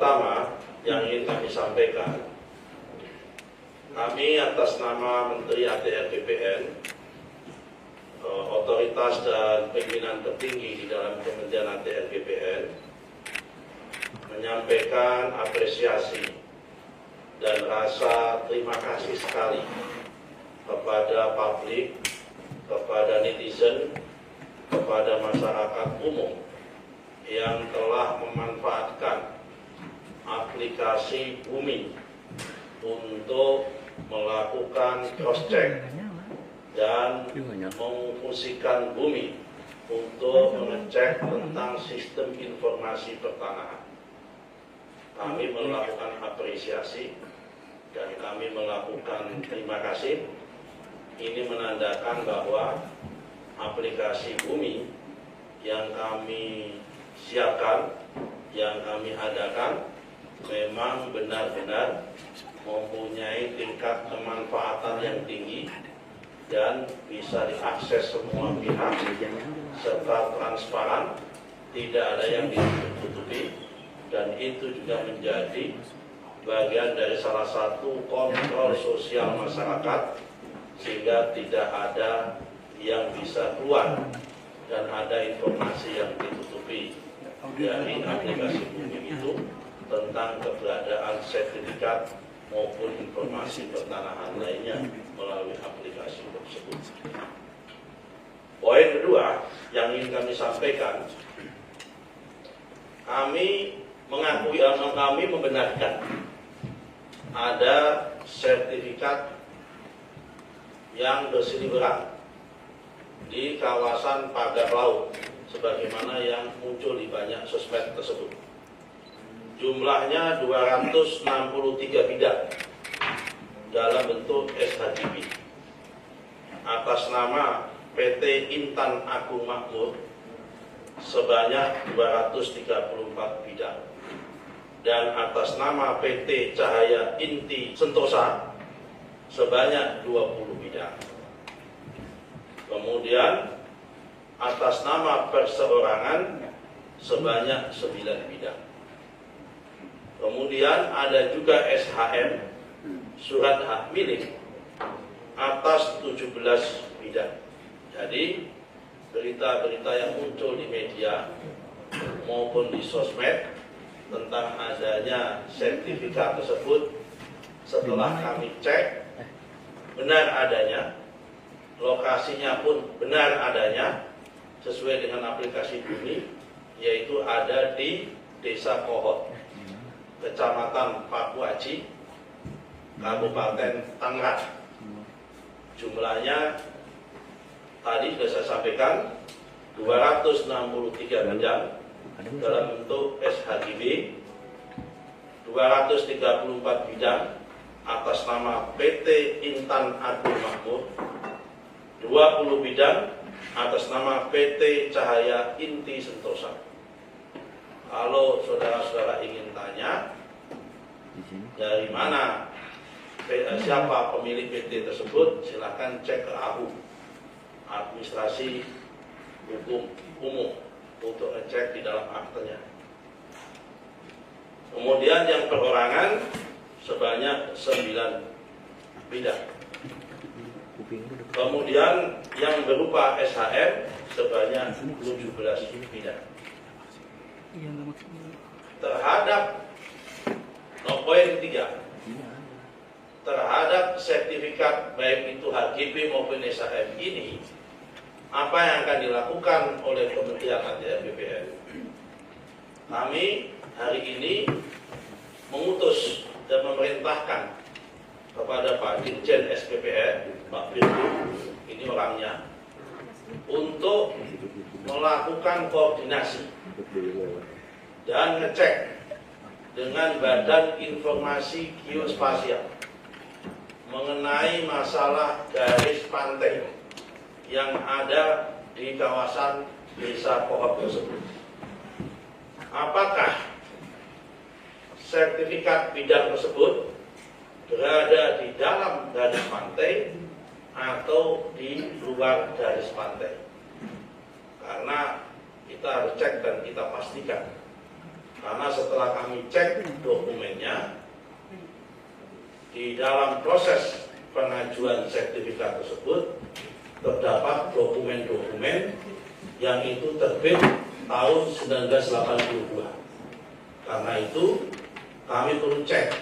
pertama yang ingin kami sampaikan, kami atas nama Menteri ATR BPN, otoritas dan pimpinan tertinggi di dalam Kementerian ATR BPN, menyampaikan apresiasi dan rasa terima kasih sekali kepada publik, kepada netizen, kepada masyarakat umum yang telah memanfaatkan aplikasi Bumi untuk melakukan cross-check dan memfungsikan Bumi untuk mengecek tentang sistem informasi pertanahan. Kami melakukan apresiasi dan kami melakukan terima kasih. Ini menandakan bahwa aplikasi Bumi yang kami siapkan, yang kami adakan, memang benar-benar mempunyai tingkat kemanfaatan yang tinggi dan bisa diakses semua pihak serta transparan, tidak ada yang ditutupi, dan itu juga menjadi bagian dari salah satu kontrol sosial masyarakat sehingga tidak ada yang bisa keluar dan ada informasi yang ditutupi dari aplikasi Bumi itu tentang keberadaan sertifikat maupun informasi pertanahan lainnya melalui aplikasi tersebut. Poin kedua yang ingin kami sampaikan, kami mengakui atau kami membenarkan ada sertifikat yang berseliweran di kawasan pagar laut sebagaimana yang muncul di banyak sosmed tersebut. Jumlahnya 263 bidang dalam bentuk SHGB atas nama PT Intan Agung Makmur sebanyak 234 bidang dan atas nama PT Cahaya Inti Sentosa sebanyak 20 bidang. Kemudian atas nama perseorangan sebanyak 9 bidang. Kemudian ada juga SHM, surat hak milik, atas 17 bidang. Jadi berita-berita yang muncul di media maupun di sosmed tentang adanya sertifikat tersebut, setelah kami cek benar adanya, lokasinya pun benar adanya sesuai dengan aplikasi Bumi, yaitu ada di Desa Kohot, Kecamatan Pakuaji, Kabupaten Tangerang. Jumlahnya tadi sudah saya sampaikan 263 bidang dalam bentuk SHGB, 234 bidang atas nama PT Intan Agung Makmur, 20 bidang atas nama PT Cahaya Inti Sentosa. Kalau saudara-saudara ingin tanya dari mana, siapa pemilik PT tersebut, silakan cek ke AHU, Administrasi Hukum Umum, untuk ngecek di dalam aktenya. Kemudian yang perorangan sebanyak 9 bidang. Kemudian yang berupa SHM sebanyak 17 bidang. Terhadap poin 3, terhadap sertifikat baik itu HGB maupun SHM ini, apa yang akan dilakukan oleh Kementerian ATR BPN? Kami hari ini mengutus dan memerintahkan kepada Pak Dirjen SPPN, Pak Firdu, ini orangnya, untuk melakukan koordinasi dan ngecek dengan Badan Informasi Geospasial mengenai masalah garis pantai yang ada di kawasan Desa Kohot tersebut. Apakah sertifikat bidang tersebut berada di dalam garis pantai atau di luar garis pantai? Karena kita harus cek dan kita pastikan Karena setelah kami cek dokumennya, di dalam proses pengajuan sertifikat tersebut terdapat dokumen-dokumen yang itu terbit tahun 1982. Karena itu kami perlu cek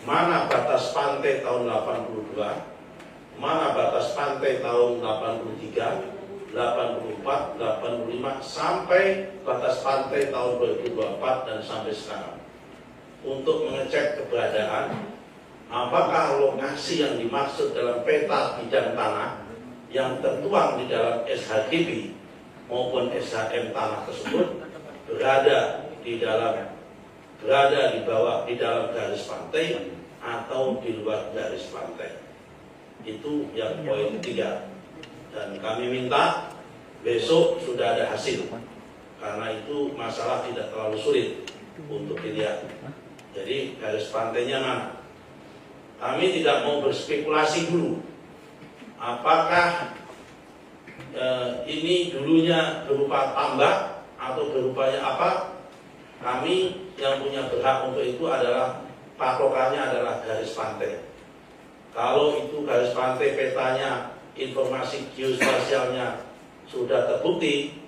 mana batas pantai tahun 82, mana batas pantai tahun 83, 84, 85 sampai batas pantai tahun 2024 dan sampai sekarang, untuk mengecek keberadaan apakah lokasi yang dimaksud dalam peta bidang tanah yang tertuang di dalam SHGB maupun SHM tanah tersebut berada di bawah, di dalam garis pantai atau di luar garis pantai. Itu yang poin ketiga. Dan kami minta besok sudah ada hasil, karena itu masalah tidak terlalu sulit untuk dilihat. Jadi garis pantainya mana? Kami tidak mau berspekulasi dulu apakah ini dulunya berupa tambak atau berupanya apa. Kami yang punya berhak untuk itu adalah patokannya adalah garis pantai. Kalau itu garis pantai petanya, informasi geospasialnya sudah terbukti,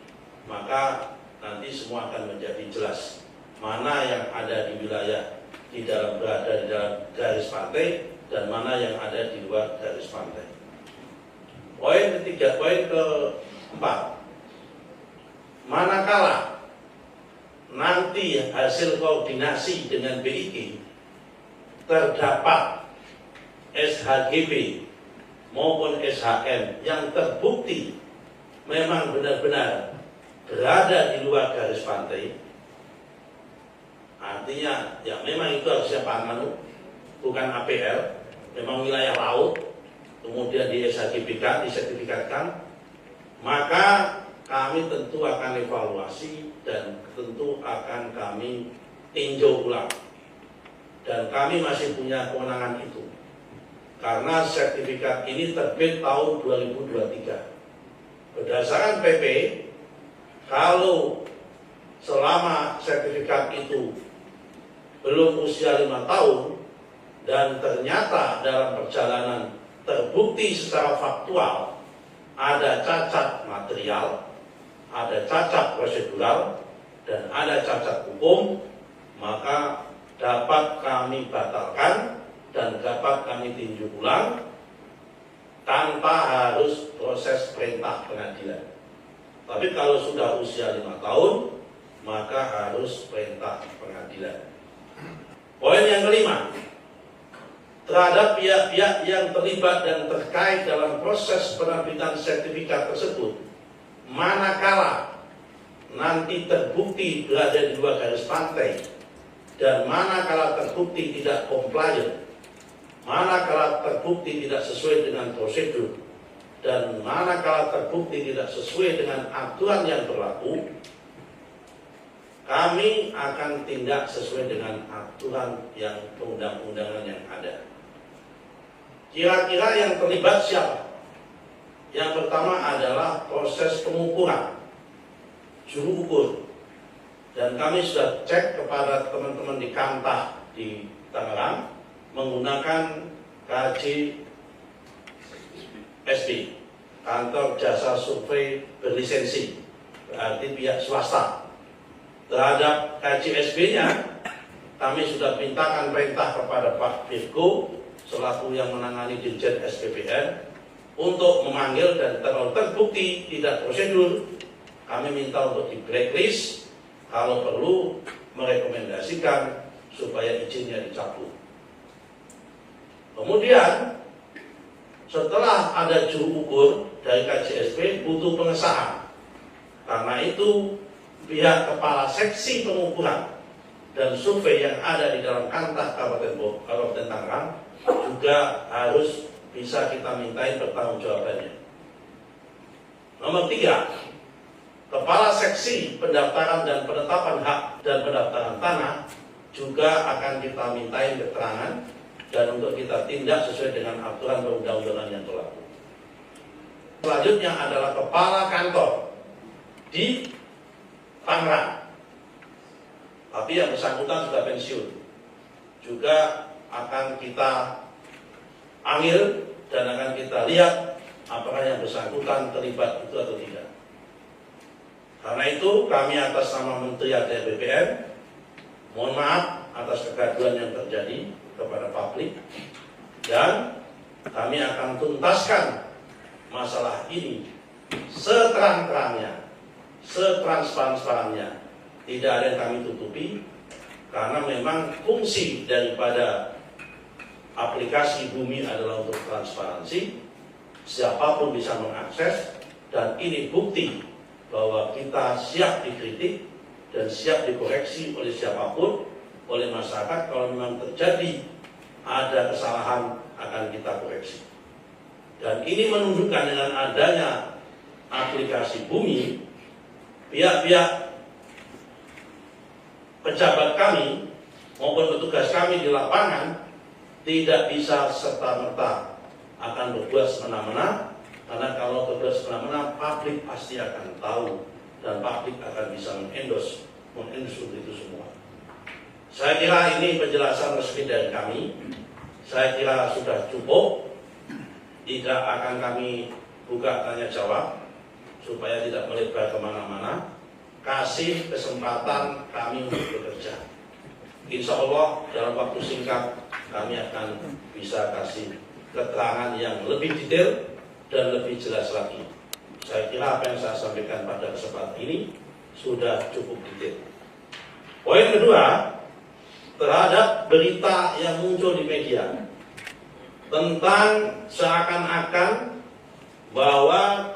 maka nanti semua akan menjadi jelas mana yang ada di wilayah berada di dalam garis pantai dan mana yang ada di luar garis pantai. Poin ketiga, poin keempat, manakala nanti hasil koordinasi dengan BIK terdapat SHGB maupun SHM yang terbukti memang benar-benar berada di luar garis pantai, artinya ya memang itu harusnya Panmanu, bukan APL, memang wilayah laut, kemudian di SHGB-kan, disertifikatkan, maka kami tentu akan evaluasi dan tentu akan kami tinjau ulang. Dan kami masih punya kewenangan itu, karena sertifikat ini terbit tahun 2023. Berdasarkan PP, kalau selama sertifikat itu belum usia 5 tahun dan ternyata dalam perjalanan terbukti secara faktual ada cacat material, ada cacat prosedural, dan ada cacat hukum, maka dapat kami batalkan dan dapat kami tinjau ulang tanpa harus proses perintah pengadilan. Tapi kalau sudah usia 5 tahun, maka harus perintah pengadilan. Poin yang kelima, terhadap pihak-pihak yang terlibat dan terkait dalam proses penerbitan sertifikat tersebut, manakala nanti terbukti berada di luar garis pantai dan manakala terbukti tidak compliant, manakala terbukti tidak sesuai dengan prosedur, dan manakala terbukti tidak sesuai dengan aturan yang berlaku, kami akan tindak sesuai dengan aturan yang perundang-undangan yang ada. Kira-kira yang terlibat siapa? Yang pertama adalah proses pengukuran, juru ukur. Dan kami sudah cek kepada teman-teman di Kantah di Tangerang menggunakan KJSB, kantor jasa survei berlisensi, berarti pihak swasta. Terhadap KJSB-nya, kami sudah mintakan perintah kepada Pak Virgo selaku yang menangani Dirjen SPPN untuk memanggil, dan kalau terbukti tidak prosedur, kami minta untuk di blacklist, kalau perlu merekomendasikan supaya izinnya dicabut. Kemudian setelah ada juru ukur dari KJSB butuh pengesahan. Karena itu pihak kepala seksi pengukuran dan survei yang ada di dalam Kantah Kabupaten Tangerang juga harus bisa kita mintain pertanggungjawabannya. Nomor 3, kepala seksi pendaftaran dan penetapan hak dan pendaftaran tanah juga akan kita mintain keterangan dan untuk kita tindak sesuai dengan aturan perundang-undangan yang berlaku. Selanjutnya adalah kepala kantor di Tangerang. tapi yang bersangkutan sudah pensiun. Juga akan kita ambil dan akan kita lihat apakah yang bersangkutan terlibat itu atau tidak. Karena itu kami atas nama Menteri ATR BPN mohon maaf atas kegaduhan yang terjadi kepada publik, dan kami akan tuntaskan masalah ini seterang-terangnya, setransparan-transparannya. Tidak ada yang kami tutupi, karena memang fungsi daripada aplikasi Bumi adalah untuk transparansi, siapapun bisa mengakses, dan ini bukti bahwa kita siap dikritik dan siap dikoreksi oleh siapapun, oleh masyarakat. Kalau memang terjadi ada kesalahan akan kita koreksi. Dan ini menunjukkan dengan adanya aplikasi Bumi, pihak-pihak pejabat kami maupun petugas kami di lapangan tidak bisa serta-merta akan berbuat semena-mena. Karena kalau berbuat semena-mena, publik pasti akan tahu dan publik akan bisa mengendorse untuk itu semua. Saya kira ini penjelasan resmi dari kami. Saya kira sudah cukup. Tidak akan kami buka tanya jawab supaya tidak melebar kemana-mana. Kasih kesempatan kami untuk bekerja. Insya Allah dalam waktu singkat kami akan bisa kasih keterangan yang lebih detail dan lebih jelas lagi. Saya kira apa yang saya sampaikan pada kesempatan ini sudah cukup detail. Poin kedua, terhadap berita yang muncul di media tentang seakan-akan bahwa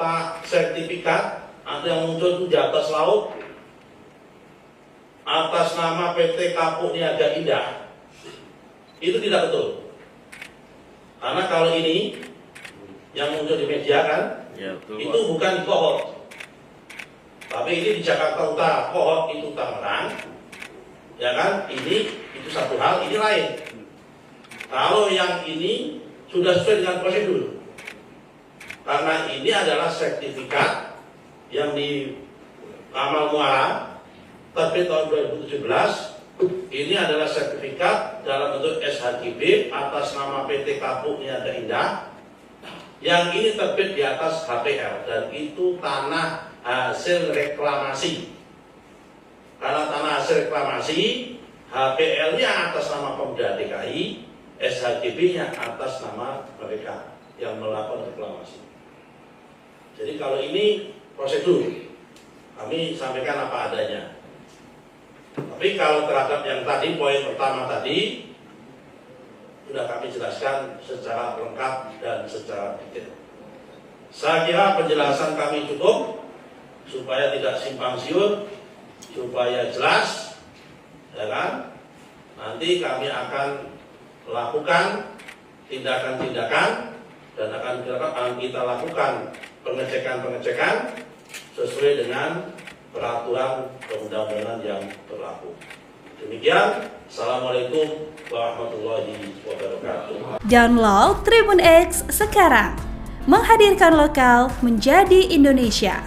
sertifikat ada yang muncul itu di atas laut atas nama PT Kapuk Niaga Indah, itu tidak betul. Karena kalau ini yang muncul di media kan, ya, itu bukan di Kohot, tapi ini di Jakarta Utara. Kohot itu Tangerang, ya kan? Ini itu satu hal, ini lain. Kalau yang ini sudah sesuai dengan prosedur, karena ini adalah sertifikat yang di Amal Muara terbit tahun 2017. Ini adalah sertifikat dalam bentuk SHGB atas nama PT Kapuk Niaga Indah. Yang ini terbit di atas HPL, dan itu tanah hasil reklamasi. Karena tanah hasil reklamasi, HPL-nya atas nama Pemda DKI, SHGB-nya atas nama mereka yang melakukan reklamasi. Jadi kalau ini prosedur, kami sampaikan apa adanya. Tapi kalau terhadap yang tadi, poin pertama tadi, sudah kami jelaskan secara lengkap dan secara detail. Saya kira penjelasan kami cukup supaya tidak simpang siur, supaya jelas, ya kan? Nanti kami akan lakukan tindakan-tindakan dan akan kita lakukan pengecekan-pengecekan sesuai dengan peraturan perundang-undangan yang berlaku. Demikian, Assalamualaikum warahmatullahi wabarakatuh. Download Tribun X sekarang, menghadirkan lokal menjadi Indonesia.